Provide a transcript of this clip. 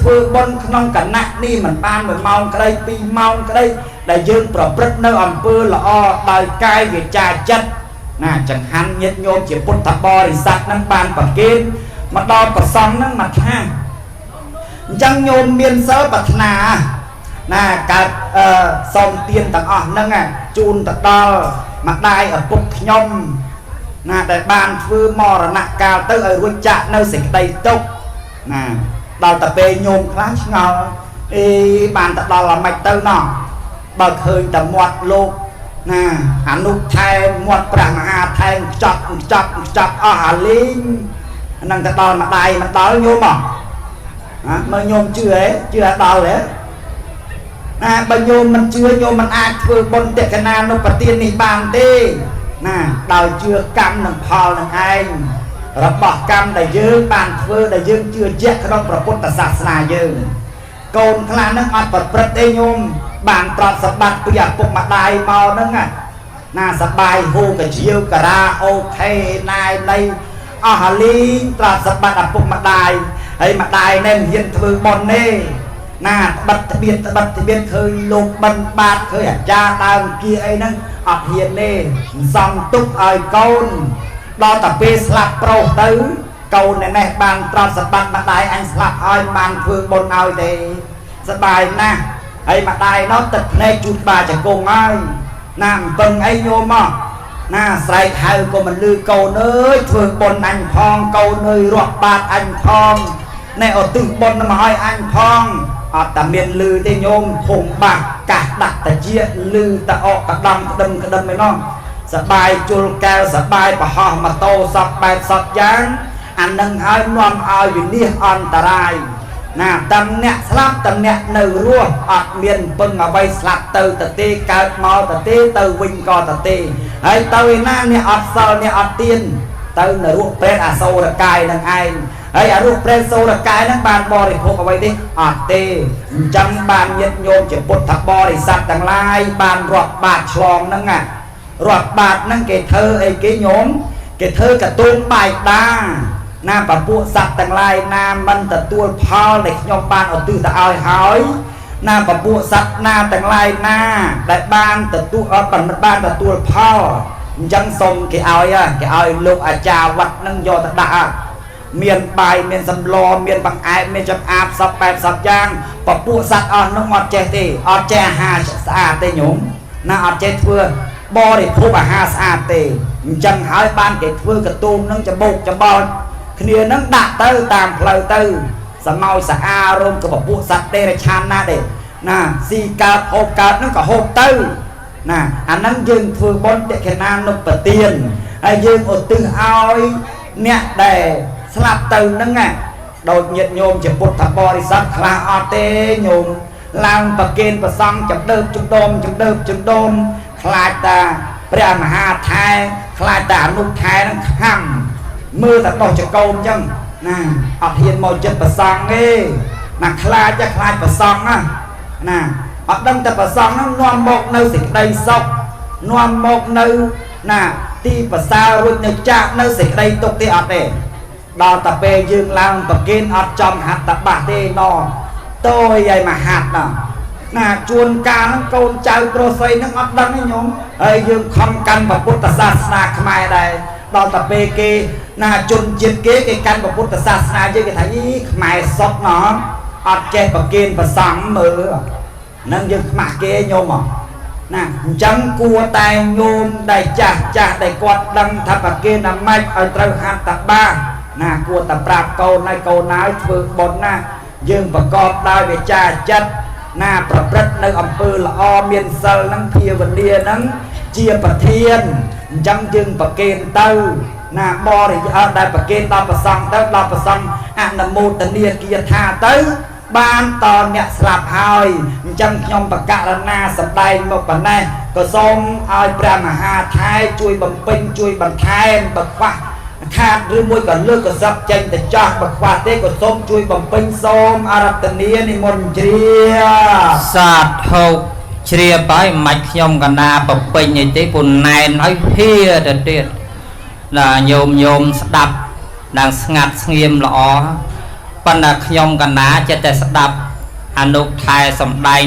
thưa bon non cả nát đi mình ban mình mong cái đây pi mong cái đây đại dươngប្រព្រឹត្តនៅអំពើល្អដោយកាយវាចាចិត្តណាចង្ហាន់ញាតិញោមជាពុទ្ធបរិស័ទនឹងបានប្រគេនមកដល់ប្រសង់នឹងមកថាអញ្ចឹងញោមមានសិលប្រាថ្នាណាកើតសូមទានទាំងអស់ហ្នឹងជូនទៅដល់ម្ដាយឪពុកខ្ញុំណាដែលបានធ្វើមរណកាលទៅឲ្យរួចចាក់នៅសេចក្តីទុក្ខណាដល់តែពេលញោមខ្លះឆ្ងល់អេបានទៅដល់អាម៉េចទៅណោះបើឃើញតែមាត់លោកណាអនុថែមាត់ព្រះមហាថែខ្ចប់អស់អាលីងហ្នឹងទៅដល់ម្ដាយមិនដល់ញោមហ៎មើលញោមជឿហ៎ជឿដល់ហ៎ណាបើញោមមិនជឿញោមមិនអាចធ្វើបុណ្យតេកណានុបទាននេះបានទេណាដោយជឿកម្មនិងផលនឹងឯងរបស់កម្មដែលយើងបានធ្វើដែលយើងជឿជាក់ក្នុងព្រះពុទ្ធសាសនាយើងកូនខ្លះនឹងអត់ប្រព្រឹត្តទេញោមបានប្រត់សម្បត្តិពីឪពុកម្ដាយមកហ្នឹងណាសបាយហូកជាវការ៉ាអូខេណាយណៃអស់អាលីងប្រត់សម្បត្តិឪពុកម្ដាយហើយម្ដាយនេះមិនហ៊ានធ្វើបុណ្យទេណាបិទទ្វារឃើញលោកបិណ្ឌបាតឃើញអាចារ្យដើមគៀអីហ្នឹងអត់ហ៊ានទេសំទុកឲ្យកូនដល់តែពេលស្លាប់ប្រុសទៅកូននេះបានប្រត់សម្បត្តិម្ដាយអញស្លាប់ឲ្យបានធ្វើបុណ្យឲ្យទេសប្បាយណាស់ហើយម្ដាយនោះទឹកភ្នែកជូតបាចង្គង់ហើយណាអំពឹងអីញោមមកណាស្រែកហៅក៏មិនលឺកូនអើយធ្វើបុណ្យអញផងកូនអើយរាប់បាតអញផងណែឧទ្ទិសបុណ្យមកឲ្យអញផងអត់តែមានលឺទេញោមភុំបាក់កាសដាក់តាជាលឺតអកក្តំក្តឹមឯនោះសបាយជុលកែវសបាយប្រហោះម៉ូតូសពបែបសពយ៉ាងអានឹងហើយនាំឲ្យវិនិច្ឆ័យអន្តរាយណាតំអ្នកស្លាប់តំអ្នកនៅរស់អត់មានពឹងអ្វីស្លាប់ទៅទេកើតមកទេទៅវិញក៏ទេហើយទៅឯណាអ្នកអត់សិលអ្នកអត់ទានទៅនរកព្រែតអសូរកាយនឹងឯងហើយអារូបព្រែតសូរកាយនឹងបានបរិភោគអ្វីទេអត់ទេអញ្ចឹងបានញាតិញោមជាពុទ្ធបរិស័ទទាំងឡាយបានរាប់បាតឆ្លងហ្នឹងរាប់បាតហ្នឹងគេធ្វើអីគេញោមគេធ្វើកតុងបាយដាណាបពួកសត្វទាំងឡាយណាមិនទទួលផលដែលខ្ញុំបានឧទ្ទិសទៅឲ្យហើយណាបពួកសត្វណាទាំងឡាយណាដែលបានទទួលបានទទួលផលអញ្ចឹងសូមគេឲ្យលោកអាចារ្យវត្តនឹងយកទៅដាក់មានបាយមានសម្លមានបង្អែមមានចម្អាបសពបែបសពយ៉ាងបពួកសត្វអស់នោះអត់ចេះទេអត់ចេះអាហារស្អាតទេញោមណាអត់ចេះធ្វើបរិភោគអាហារស្អាតទេអញ្ចឹងហើយបានគេធ្វើកតុងនឹងច្បោកច្បល់គ្នានឹងដាក់ទៅតាមផ្លូវទៅសមោយសាអារោមក៏ពពួកសត្វទេរឆានណាដែរណាស៊ីកើតហូបកើតនឹងក៏ហូបទៅណាអាហ្នឹងយើងធ្វើបុណ្យតេកណានុបទានហើយយើងឧទ្ទិសឲ្យអ្នកដែលស្លាប់ទៅហ្នឹងដូចញាតិញោមជាពុទ្ធបរិស័ទខ្លះអត់ទេញោមឡើងប្រគេនប្រសង់ចំដើបចំដុំខ្លាចតាព្រះមហាថែខ្លាចតាអនុថែនឹងខំមើលតែដោះចកោមអញ្ចឹងណាអត់ហ៊ានមកចិត្តប្រសង់ទេណាខ្លាចប្រសង់ណាអត់ដឹងតែប្រសង់ហ្នឹងនាំមកនៅសេចក្តីសុខនាំមកនៅណាទីប្រសើររួចនៅចាក់នៅសេចក្តីទុក្ខទេអត់ទេដល់តែពេលយើងឡើងប្រគេនអត់ចំហាត់តបាសទេណតូយឲ្យមកហាត់ណាជួនកាលហ្នឹងកូនចៅប្រុសស្រីហ្នឹងអត់ដឹងទេញោមហើយយើងខំកាន់ពុទ្ធសាសនាខ្មែរដែរដល់តែពេលគេណាជនជាតិគេកាន់ពុទ្ធសាសនាយើងគេថាខ្មែរសុខណោះអត់ចេះប្រគេនប្រសង់មើលហ្នឹងយើងខ្មាស់គេញោមណាអញ្ចឹងគួរតែញោមដែលចាស់ដែលគាត់ដឹងថាប្រគេនអាម៉េចឲ្យត្រូវហាត់តបាណាគួរតែប្រាប់កូនឲ្យកូនហើយធ្វើបុណ្យណាយើងប្រកបដោយវិជ្ជាចិត្តណាប្រព្រឹត្តនៅអំពើល្អមានសិលហ្នឹងភាវនាហ្នឹងជាប្រធានអញ្ចឹងយើងប្រគេនទៅណាបរិយាដែលប្រគេនដល់ប្រសង់ទៅដល់ប្រសង់អនុមោទនាគាថាទៅបានតអ្នកស្លាប់ហើយអញ្ចឹងខ្ញុំបកករណាសម្ដែងមកប៉ុណ្ណេះក៏សូមឲ្យព្រះមហាថែជួយបំពេញជួយបន្ថែមបើខ្វះខាតឬមួយក៏លើកកសបចេញទៅចាស់បើខ្វះទេក៏សូមជួយបំពេញសូមអរតនានិមន្តជ្រាសាធុជ្រាបហើយមិនខ្ញុំកណាបំពេញអីទេពុនណែនឲ្យហៀទៅទៀតដល់ញោមស្ដាប់đang ngạt nghiêm lọ ប៉ុន្តែខ្ញុំកណាចិត្តតែស្ដាប់អនុថែសំដែង